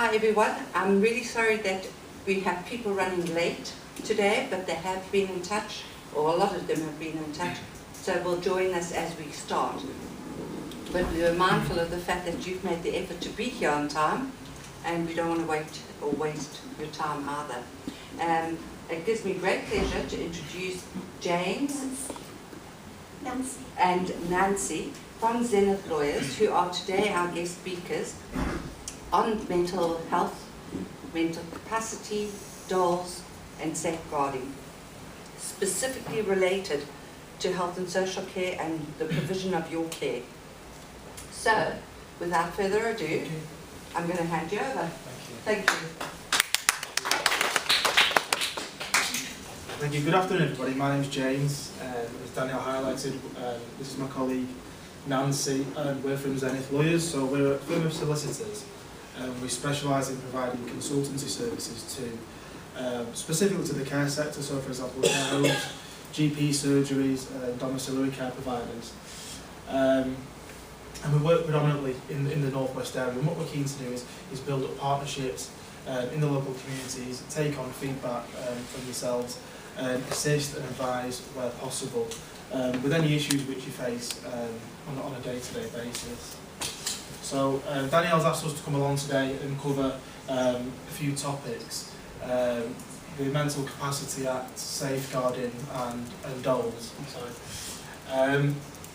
Hi everyone, I'm really sorry that we have people running late today, but they have been in touch, or a lot of them have been in touch, so will join us as we start. But we are mindful of the fact that you've made the effort to be here on time, and we don't want to wait or waste your time either. It gives me great pleasure to introduce James and Nancy from Zenith Lawyers, who are today our guest speakers on mental health, mental capacity, Dols and safeguarding, specifically related to health and social care and the provision of your care. So, without further ado, I'm going to hand you over. Thank you. Thank you. Good afternoon, everybody. My name is James. As Daniel highlighted, this is my colleague Nancy, and we're from Zenith Lawyers. So we're a firm of solicitors. We specialise in providing consultancy services to, specifically to the care sector. So, for example, care homes, GP surgeries, domiciliary care providers. And we work predominantly in the North West area. And what we're keen to do is build up partnerships in the local communities, take on feedback from yourselves, assist and advise where possible with any issues which you face on a day-to-day basis. So Danielle's asked us to come along today and cover a few topics. The Mental Capacity Act, Safeguarding and Dols.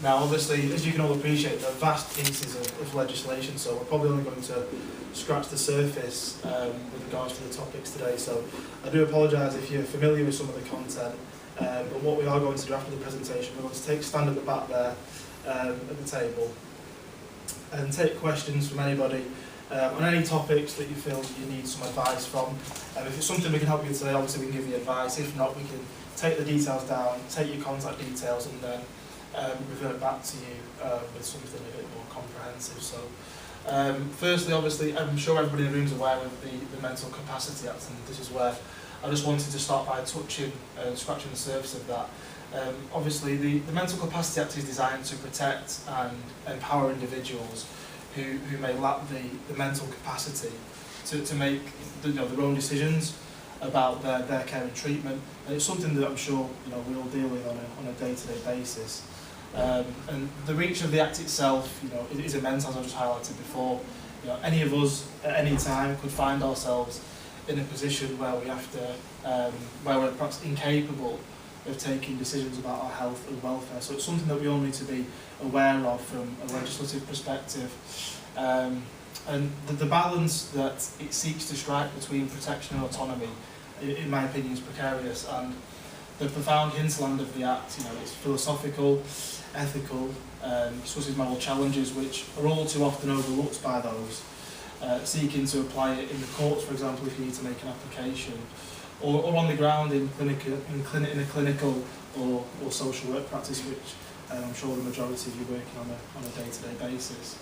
Now obviously, as you can all appreciate, there are vast pieces of legislation, so we're probably only going to scratch the surface with regards to the topics today. So I do apologise if you're familiar with some of the content, but what we are going to do after the presentation, we're going to take a stand at the back there at the table and take questions from anybody on any topics that you feel you need some advice from. If it's something we can help you with today, obviously we can give you advice. If not, we can take the details down, take your contact details, and then revert back to you with something a bit more comprehensive. So, firstly, obviously, I'm sure everybody in the room is aware of the Mental Capacity Act, and this is where I just wanted to start by touching and scratching the surface of that. Obviously, the Mental Capacity Act is designed to protect and empower individuals who may lack the mental capacity to make their own decisions about their care and treatment. And it's something that I'm sure we all deal with on a day-to-day basis. And the reach of the Act itself, is immense, as I just highlighted before. Any of us at any time could find ourselves in a position where we have to, where we're perhaps incapable of taking decisions about our health and welfare. So it's something that we all need to be aware of from a legislative perspective. And the balance that it seeks to strike between protection and autonomy, in my opinion, is precarious. And the profound hinterland of the Act, it's philosophical, ethical, discusses moral challenges, which are all too often overlooked by those seeking to apply it in the courts, for example, if you need to make an application, or on the ground in a clinical or social work practice, which I'm sure the majority of you are working on a day-to-day basis.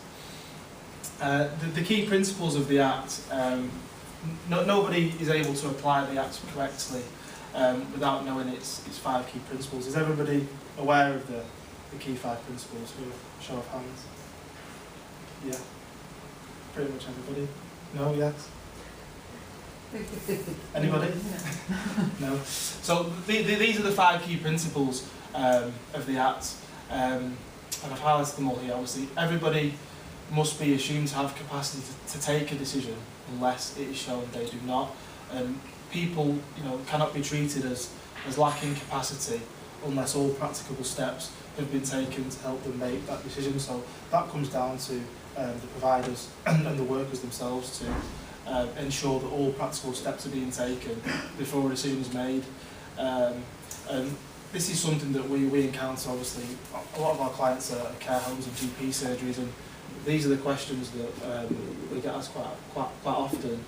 The key principles of the Act, nobody is able to apply the Act correctly without knowing its 5 key principles. Is everybody aware of the key 5 principles? With a show of hands. Yeah. Pretty much everybody. No, yes? Anybody? No. So these are the 5 key principles of the Act, and I've highlighted them all here. Obviously, everybody must be assumed to have capacity to take a decision unless it is shown they do not. People, cannot be treated as lacking capacity unless all practicable steps have been taken to help them make that decision. So that comes down to the providers and the workers themselves to ensure that all practical steps are being taken before a decision is made. And this is something that we encounter. Obviously, a lot of our clients are care homes and GP surgeries, and these are the questions that we get asked quite often.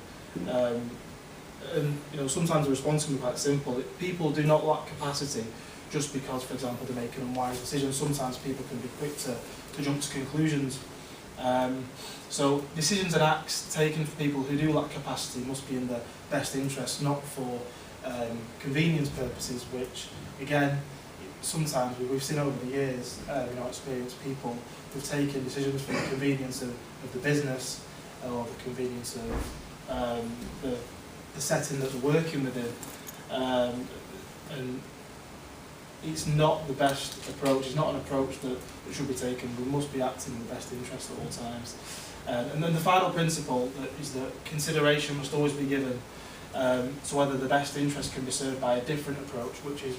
And sometimes the response can be quite simple. People do not lack capacity just because, for example, they make an unwise decision. Sometimes people can be quick to jump to conclusions. So decisions and acts taken for people who do lack capacity must be in their best interest, not for convenience purposes, which, again, sometimes we've seen over the years in our experience, people who've taken decisions for the convenience of the business or the convenience of the setting that they're working within, and it's not the best approach. It's not an approach that should be taken. We must be acting in the best interest at all times. And then the final principle is that consideration must always be given to whether the best interest can be served by a different approach, which is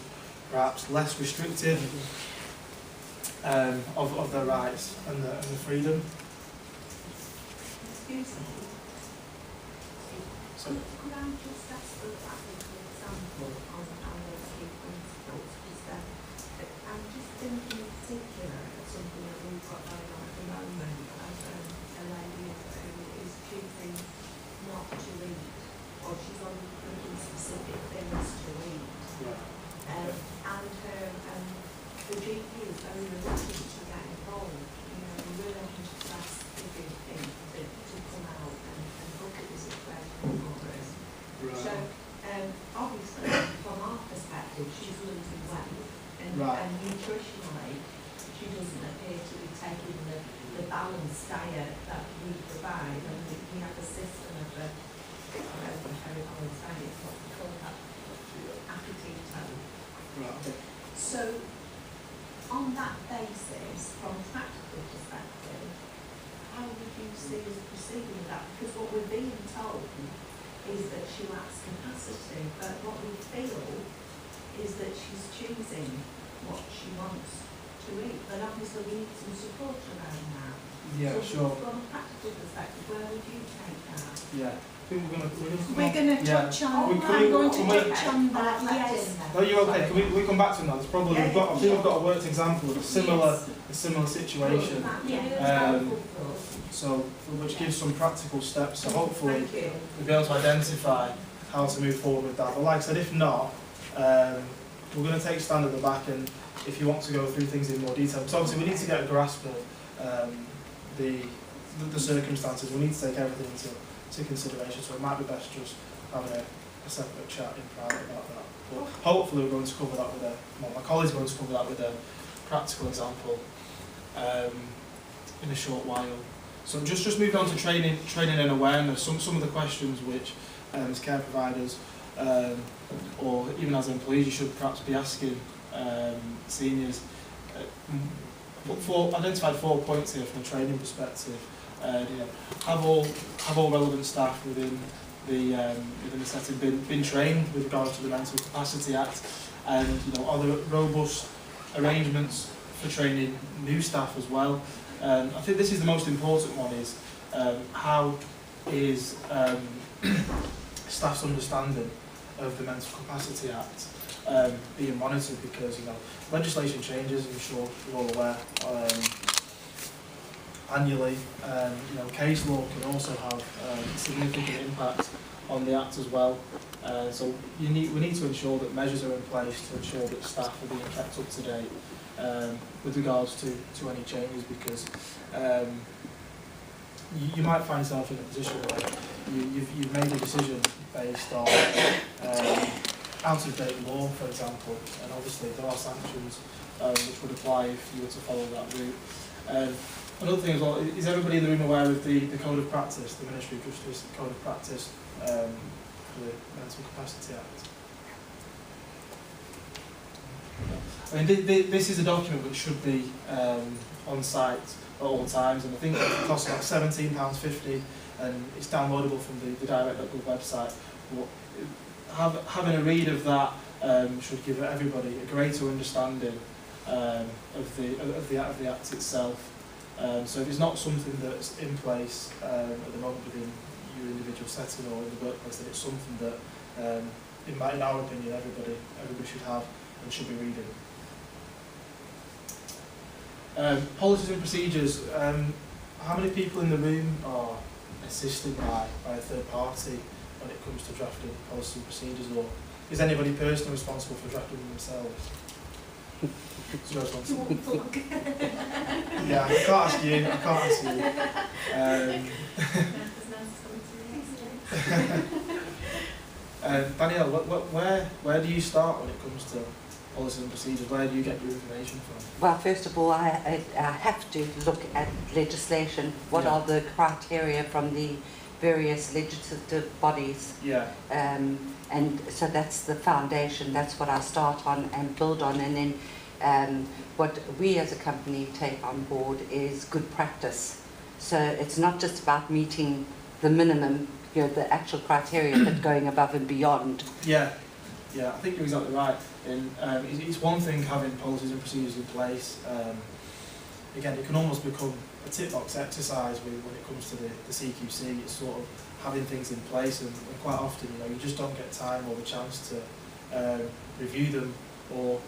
perhaps less restrictive of their rights and the freedom. Excuse me. So, could I just ask for that little example on those key principles? Because I'm just thinking in particular of something that we've got going on at the moment as a lady who is choosing not to eat, or she's only thinking specific things to eat. And the GP is very reluctant to get involved. You know, we really want to ask the GP to come out and look at the situation for us. right. So, obviously, from our perspective, she's losing weight, and nutritionally, she doesn't appear to be taking the balanced diet that we provide, and we have a system of I don't know how I would say it, what we call that, appetite. Right. So, on that basis, from a practical perspective, how would you see us proceeding with that? Because what we're being told is that she lacks capacity, but what we feel is that she's choosing what she wants to eat. But obviously we need some support around that. Yeah, so sure. From a practical perspective, where would you take that? Yeah. I think we're going to touch on. I'm going to touch on that. Yes. No, you're okay. Can we come back to that? There's probably I think we've got a worked example of a similar situation. So which gives some practical steps. So hopefully we'll be able to identify how to move forward with that. But like I said, if not, we're going to take a stand at the back, and if you want to go through things in more detail, because obviously we need to get a grasp of the circumstances. We need to take everything into consideration, so it might be best just having a separate chat in private about that. But hopefully we're going to cover that with my colleague's going to cover that with a practical example in a short while. So just moving on to training and awareness. Some of the questions which as care providers or even as employees you should perhaps be asking seniors. Identified 4 points here from a training perspective. Have all relevant staff within the setting been trained with regard to the Mental Capacity Act, and are there robust arrangements for training new staff as well? I think this is the most important one: is how is staff's understanding of the Mental Capacity Act being monitored, because legislation changes, I'm sure you're all aware, annually. Case law can also have significant impact on the Act as well. So we need to ensure that measures are in place to ensure that staff are being kept up to date with regards to any changes, because you might find yourself in a position where you've made a decision based on out-of-date law, for example, and obviously there are sanctions which would apply if you were to follow that route. Another thing as well, is everybody in the room aware of the Code of Practice, the Ministry of Justice Code of Practice for the Mental Capacity Act? I mean, this is a document which should be on site at all times, and I think it costs about £17.50, and it's downloadable from the direct.gov website. But having a read of that should give everybody a greater understanding of the Act itself. So if it's not something that's in place at the moment within your individual setting or in the workplace, then it's something that, in our opinion, everybody should have and should be reading. Policies and procedures. How many people in the room are assisted by a third party when it comes to drafting policies and procedures, or is anybody personally responsible for drafting them themselves? Yeah, I can't ask you. Danielle, where do you start when it comes to policies and procedures? Where do you get your information from? Well, first of all, I have to look at legislation. What are the criteria from the various legislative bodies. Yeah. And so that's the foundation, that's what I start on and build on, and then what we as a company take on board is good practice. So it's not just about meeting the minimum, you know, the actual criteria, but going above and beyond. Yeah, yeah, I think you're exactly right. And it's one thing having policies and procedures in place. Again, it can almost become a tick box exercise when it comes to the CQC. It's sort of having things in place, and quite often, you know, you just don't get time or the chance to review them or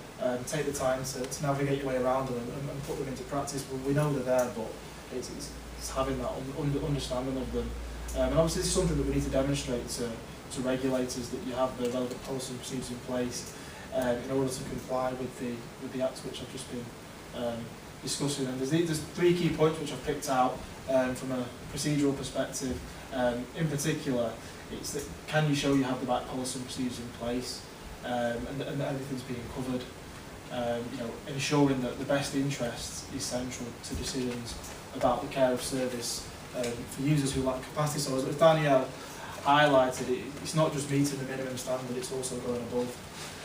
take the time to navigate your way around them and put them into practice. Well, we know they're there, but it's having that understanding of them. And obviously, this is something that we need to demonstrate to regulators, that you have the relevant policy and procedures in place in order to comply with the acts which I've just been discussing. And there's 3 key points which I've picked out from a procedural perspective. In particular, it's that can you show you have the right policy and procedures in place, and that everything's being covered. You know, ensuring that the best interests is central to decisions about the care of service for users who lack capacity. So as Danielle highlighted, it's not just meeting the minimum standard; it's also going above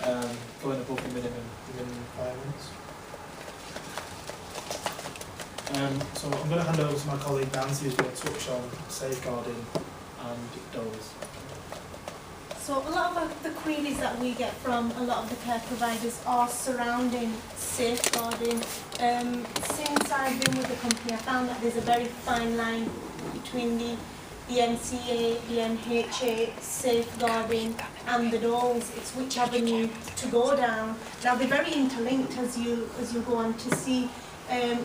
the minimum requirements. So I'm going to hand over to my colleague Nancy, who's going to touch on safeguarding and Dols. So a lot of the queries that we get from a lot of the care providers are surrounding safeguarding. Since I've been with the company, I found that there's a very fine line between the NCA, the NHA, safeguarding and the Dols. It's which avenue to go down. Now they're very interlinked, as you go on to see.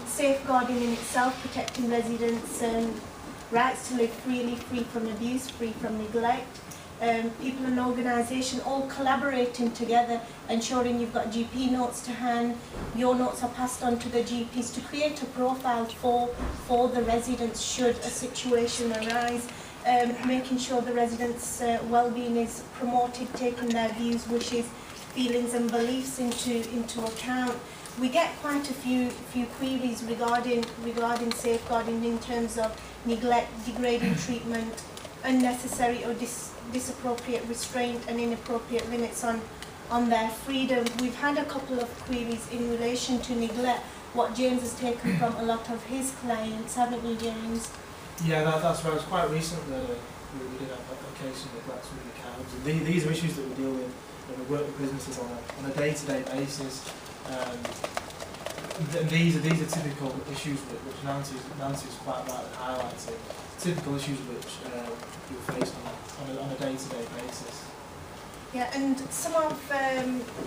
Safeguarding in itself, protecting residents' rights to live freely, free from abuse, free from neglect. People and organisation all collaborating together, ensuring you've got GP notes to hand, your notes are passed on to the GPs to create a profile for the residents should a situation arise, making sure the residents' well-being is promoted, taking their views, wishes, feelings and beliefs into account. We get quite a few queries regarding safeguarding in terms of neglect, degrading treatment, unnecessary or disappropriate restraint and inappropriate limits on their freedom. We've had a couple of queries in relation to neglect, what James has taken from a lot of his clients, haven't you, James? Yeah, that's right. It was quite recent that we did have a case of neglect with the care homes. And these are issues that we deal with when we work with businesses on a day-to-day basis. And these are typical issues which Nancy's quite rightly highlighted. Typical issues which you'll face on a day-to-day basis. Yeah, and some of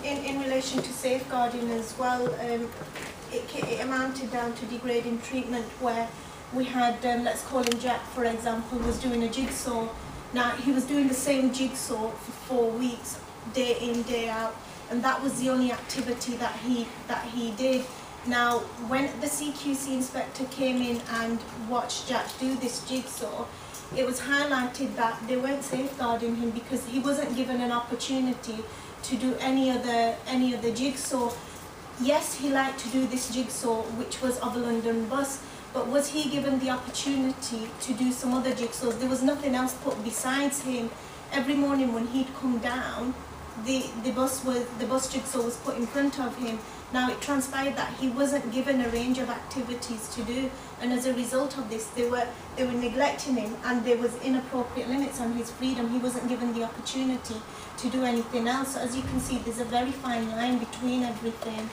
in relation to safeguarding as well, it amounted down to degrading treatment, where we had let's call him Jack, for example, was doing a jigsaw. Now he was doing the same jigsaw for 4 weeks, day in, day out. And that was the only activity that he did. Now, when the CQC inspector came in and watched Jack do this jigsaw, it was highlighted that they weren't safeguarding him because he wasn't given an opportunity to do any other jigsaw. Yes, he liked to do this jigsaw, which was of a London bus, but was he given the opportunity to do some other jigsaws? There was nothing else put besides him. Every morning when he'd come down, the bus jigsaw was put in front of him. Now it transpired that he wasn't given a range of activities to do, and as a result of this, they were neglecting him, and there was inappropriate limits on his freedom. He wasn't given the opportunity to do anything else. So as you can see, there's a very fine line between everything.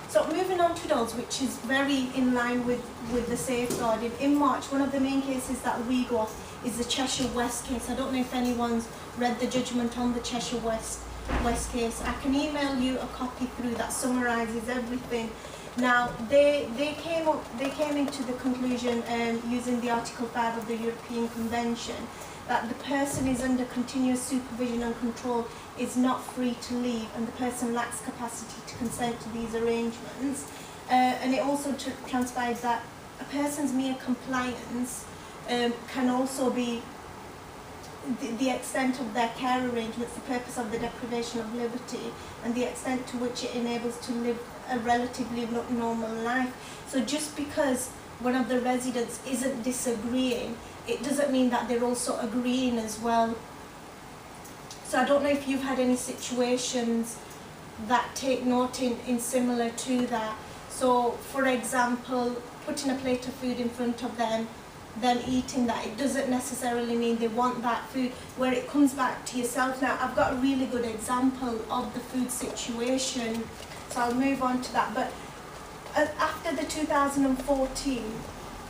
So moving on to Dols, which is very in line with the safeguarding. In March, one of the main cases that we got is the Cheshire West case. I don't know if anyone's read the judgment on the Cheshire West case. I can email you a copy through that summarises everything. Now they came into the conclusion using the Article 5 of the European Convention that the person is under continuous supervision and control, is not free to leave, and the person lacks capacity to consent to these arrangements. And it also transpired that a person's mere compliance can also be the extent of their care arrangements, the purpose of the deprivation of liberty, and the extent to which it enables to live a relatively normal life. So just because one of the residents isn't disagreeing, it doesn't mean that they're also agreeing as well. So I don't know if you've had any situations that take note in similar to that. So for example, putting a plate of food in front of them eating that, it doesn't necessarily mean they want that food, where it comes back to yourself. Now I've got a really good example of the food situation, so I'll move on to that. But after the 2014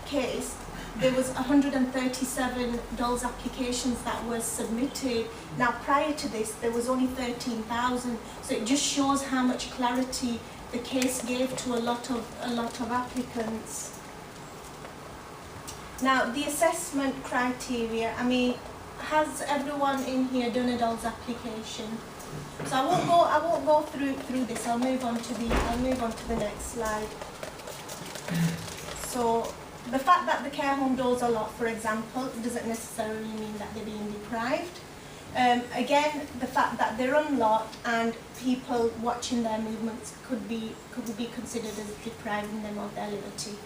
case, there was 137 Dols applications that were submitted. Now prior to this, there was only 13,000, so it just shows how much clarity the case gave to a lot of applicants. Now, the assessment criteria, I mean, has everyone in here done a Dols application? So I won't go through this. I'll move on to the next slide. So the fact that the care home doors are locked, for example, doesn't necessarily mean that they're being deprived. Again, the fact that they're unlocked and people watching their movements could be considered as depriving them of their liberty.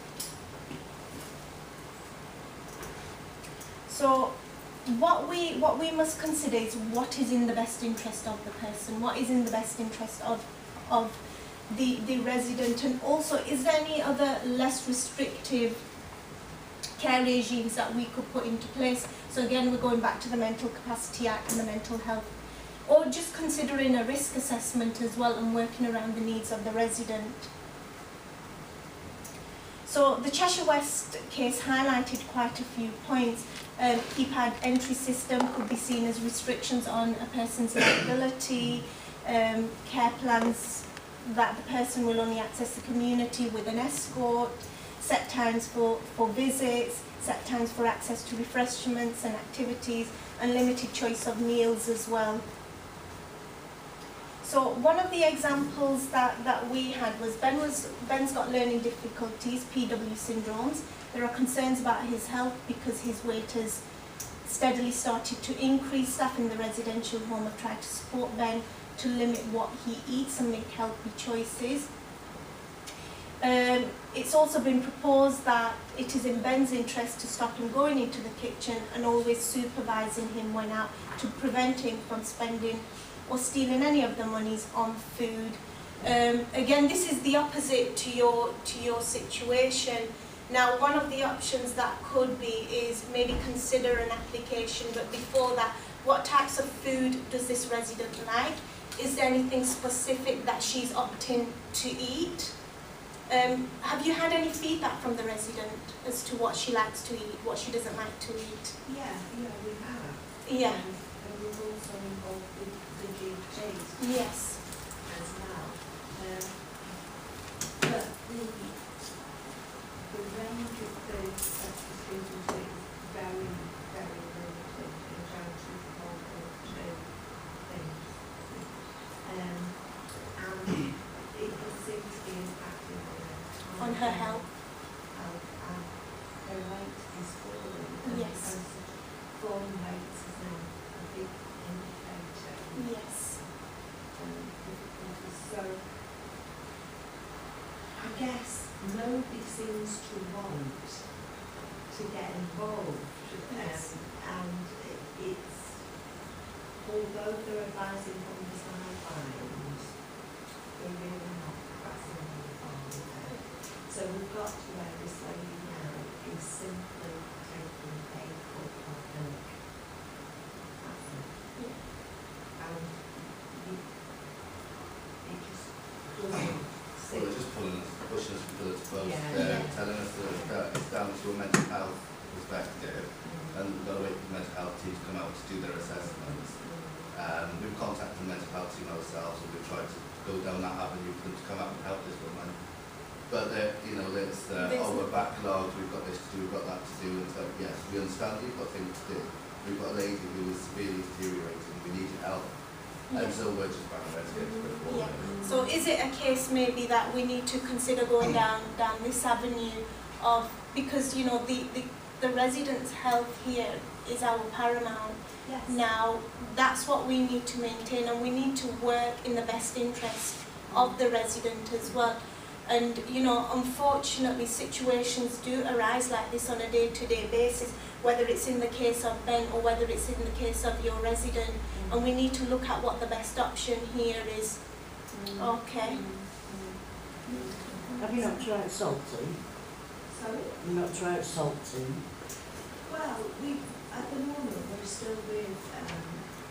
So what we must consider is what is in the best interest of the person, what is in the best interest of the resident, and also is there any other less restrictive care regimes that we could put into place. So again, we're going back to the Mental Capacity Act and the mental health, or just considering a risk assessment as well and working around the needs of the resident. So the Cheshire West case highlighted quite a few points. Keypad entry system could be seen as restrictions on a person's mobility, care plans that the person will only access the community with an escort, set times for visits, set times for access to refreshments and activities, and limited choice of meals as well. So one of the examples that we had was Ben's got learning difficulties, PW syndromes. There are concerns about his health because his weight has steadily started to increase. Staff in the residential home have tried to support Ben to limit what he eats and make healthy choices. It's also been proposed that it is in Ben's interest to stop him going into the kitchen and always supervising him when out to prevent him from spending or stealing any of the monies on food. Again, this is the opposite to your situation. Now, one of the options that could be is maybe consider an application, but before that, what types of food does this resident like? Is there anything specific that she's opting to eat? Have you had any feedback from the resident as to what she likes to eat, what she doesn't like to eat? Yeah, we have. Yeah. And we've also involved the GPs Yes. as well. But the range of foods that the students eat is very, very limited in terms of one or two things. And it seems to be impacting On her health. And her weight is falling. Yes. And falling weight is now a big indicator of Yes. difficulties. So I guess nobody seems to want to get involved. Yes. And it's, although they're advising from the sidelines, they're really not pressing on with it. So we've got to where this lady now is simply taking a cup of milk. That's it. And it just doesn't Well, they're just pushing us from pillar to post. Yeah. They're telling us that it's down to a mental health perspective, and we've got to wait for the mental health team to come out to do their assessments. We've contacted the mental health team ourselves, and we've tried to go down that avenue for them to come out and help this woman. But it's we're backlogged, we've got this to do, we've got that to do, and so yes, we understand you've got things to do. We've got a lady who is severely deteriorating, we need your help. And so we're just back to get to it forward. Yeah. So is it a case maybe that we need to consider going down this avenue of, because the residents' health here is our paramount. Yes. Now that's what we need to maintain, and we need to work in the best interest of the resident as well. And, you know, unfortunately situations do arise like this on a day-to-day basis, whether it's in the case of Ben or whether it's in the case of your resident, and we need to look at what the best option here is. Okay. Have you not tried salting? Sorry? Have you not tried salting? Well, at the moment we're still with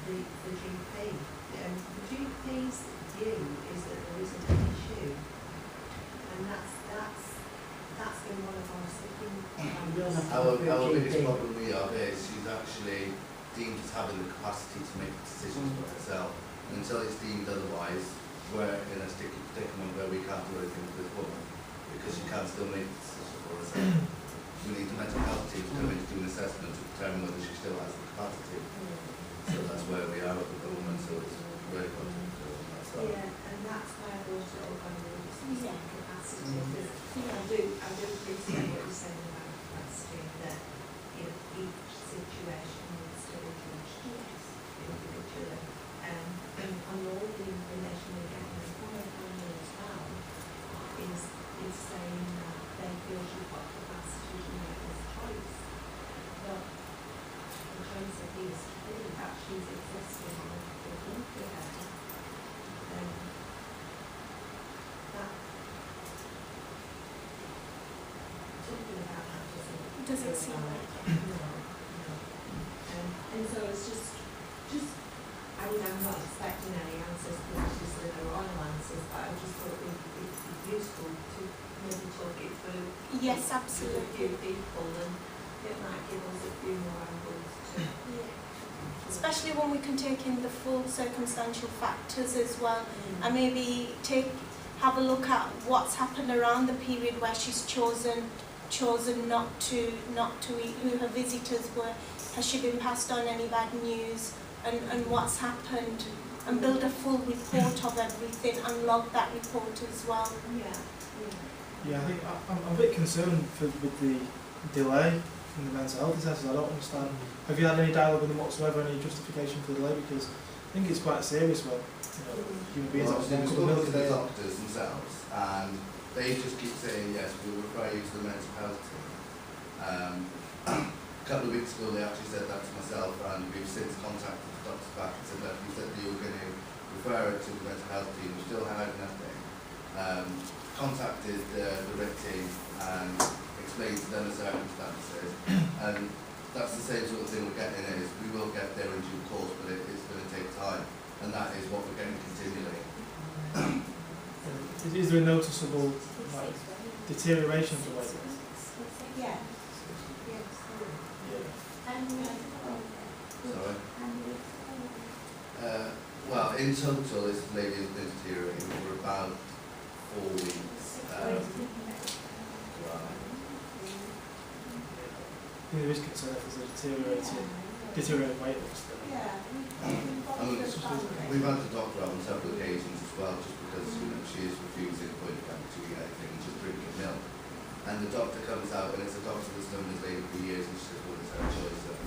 the GP. The GP's view is that there isn't an issue, and that's been one of our sticking points. Our biggest problem we have is she's actually deemed as having the capacity to make decisions for herself. And until it's deemed otherwise, we're in a sticky predicament where we can't do anything with this woman because she can still make decisions for herself. We need the mental health team to come in to do an assessment to determine whether she still has the capacity. So that's where we are at the moment, so it's really good. Yeah, and that's why I brought it up on the capacity, because I do appreciate what you're saying about capacity, that each situation needs to be judged individually. And all the information we're getting from the family as well is saying that they feel she's got capacity to make this choice. But the choice of these two, that she's existing on the country there, talking about that Doesn't seem like it. No. And so it's just, I mean, I'm not expecting any answers, because obviously there are answers, but I just thought it'd be useful to maybe talk it through. Yes, With a absolutely. few people, and it might give us a few more angles to. Yeah. Especially when we can take in the full circumstantial factors as well, and maybe have a look at what's happened around the period where she's chosen not to eat, who her visitors were, has she been passed on any bad news, and what's happened, and build a full report of everything and log that report as well. Yeah, I think I'm a bit concerned with the delay in the mental health assessors. I don't understand. Have you had any dialogue with them whatsoever, any justification for the delay? Because I think it's quite serious when human beings have to do a couple of to the million doctors themselves, and they just keep saying, yes, we'll refer you to the mental health team. A couple of weeks ago they actually said that to myself, and we've since contacted the doctors back and said that you said that you were going to refer it to the mental health team. We still had nothing. Contacted the RIT team and explained to them the circumstances, and that's the same sort of thing we're getting is we will get there in due course, but it's going to take time, and that is what we're getting continually. Is there a noticeable deterioration of the weight? Yeah. Sorry. Well, in total, this lady has been deteriorating for about 4 weeks. There is concern if there's a deteriorating weight loss. We've had the doctor out on several occasions as well, just because she is refusing to eat anything and just drinking milk. And the doctor comes out, and it's a doctor that's known this lady for years, and she says, well, it's her choice. And,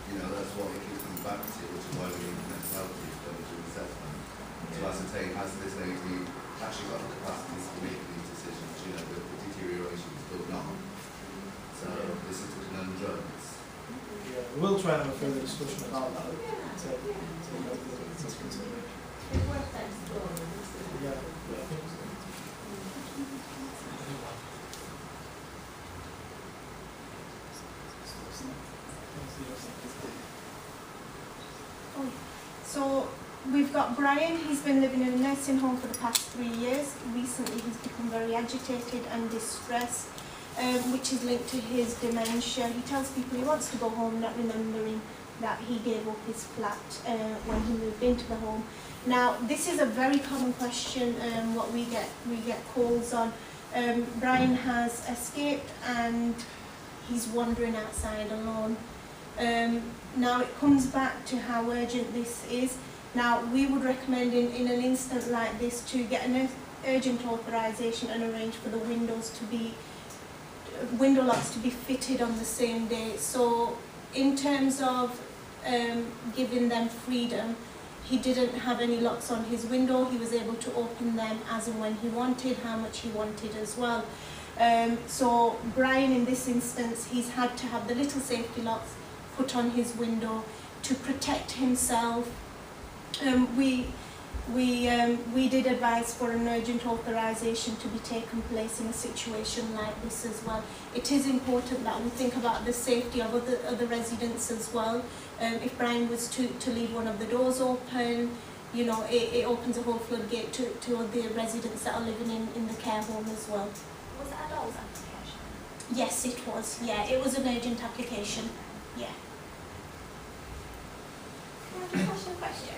that's what it keeps coming back to, which is why we need the mental health team to come and do an assessment to ascertain has this lady actually got the capacity to make these decisions. The deterioration is going on. So this is the conundrum. Yeah, we will try and have a further discussion about that. It's consideration. It's worth exploring, isn't it? Yeah, I think so. So we've got Brian. He's been living in a nursing home for the past 3 years. Recently he's become very agitated and distressed, which is linked to his dementia. He tells people he wants to go home, not remembering that he gave up his flat when he moved into the home. Now, this is a very common question, what we get calls on. Brian has escaped and he's wandering outside alone. Now it comes back to how urgent this is. Now we would recommend in an instant like this to get an urgent authorisation and arrange for the window locks to be fitted on the same day. So in terms of giving them freedom, He didn't have any locks on his window. He was able to open them as and when he wanted, how much he wanted as well. So Brian, in this instance, he's had to have the little safety locks put on his window to protect himself. We did advise for an urgent authorisation to be taken place in a situation like this as well. It is important that we think about the safety of other residents as well. If Brian was to leave one of the doors open, you know, it opens a whole floodgate to other residents that are living in the care home as well. Was it a Dols application? Yes, it was. Yeah, it was an urgent application. Yeah. Can I just ask you a question?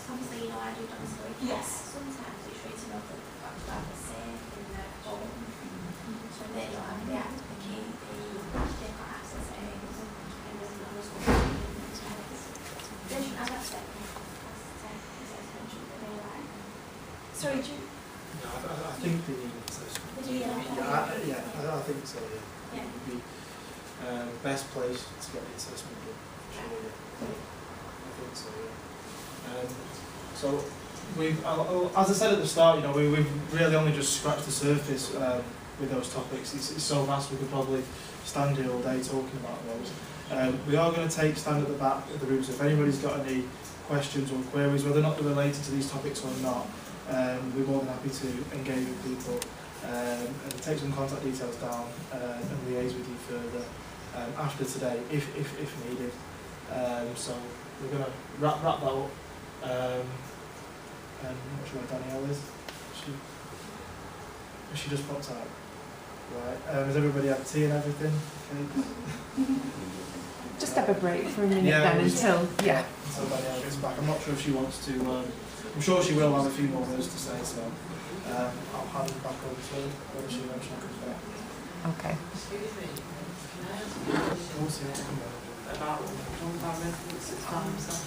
Obviously, you know, I do domiciliary care. Yes. Sometimes it's really to know that they've got to have a safe in their home. So they don't have the act, the key, they've got access to areas and there's no responsibility. They shouldn't have access to Sorry, do you? No, I think they need an assessment. I think so, yeah. Yeah. It would be best place to get the assessment done, for sure, yeah. I think so, yeah. So, as I said at the start, you know, we've really only just scratched the surface with those topics. It's so vast we could probably stand here all day talking about those. We are going to take stand at the back of the room, so if anybody's got any questions or queries, whether or not they're related to these topics or not, we're more than happy to engage with people and take some contact details down and liaise with you further after today, if needed. So we're going to wrap that up. And I'm not sure where Danielle is. She just popped out. Right. Has everybody had tea and everything? Okay. Just have a break for a minute then until Danielle gets back. I'm not sure if she wants to. I'm sure she will have a few more words to say. So I'll hand it back over to her when she comes back. Okay. Excuse me, can I ask you a question about 1 minute, 6 times?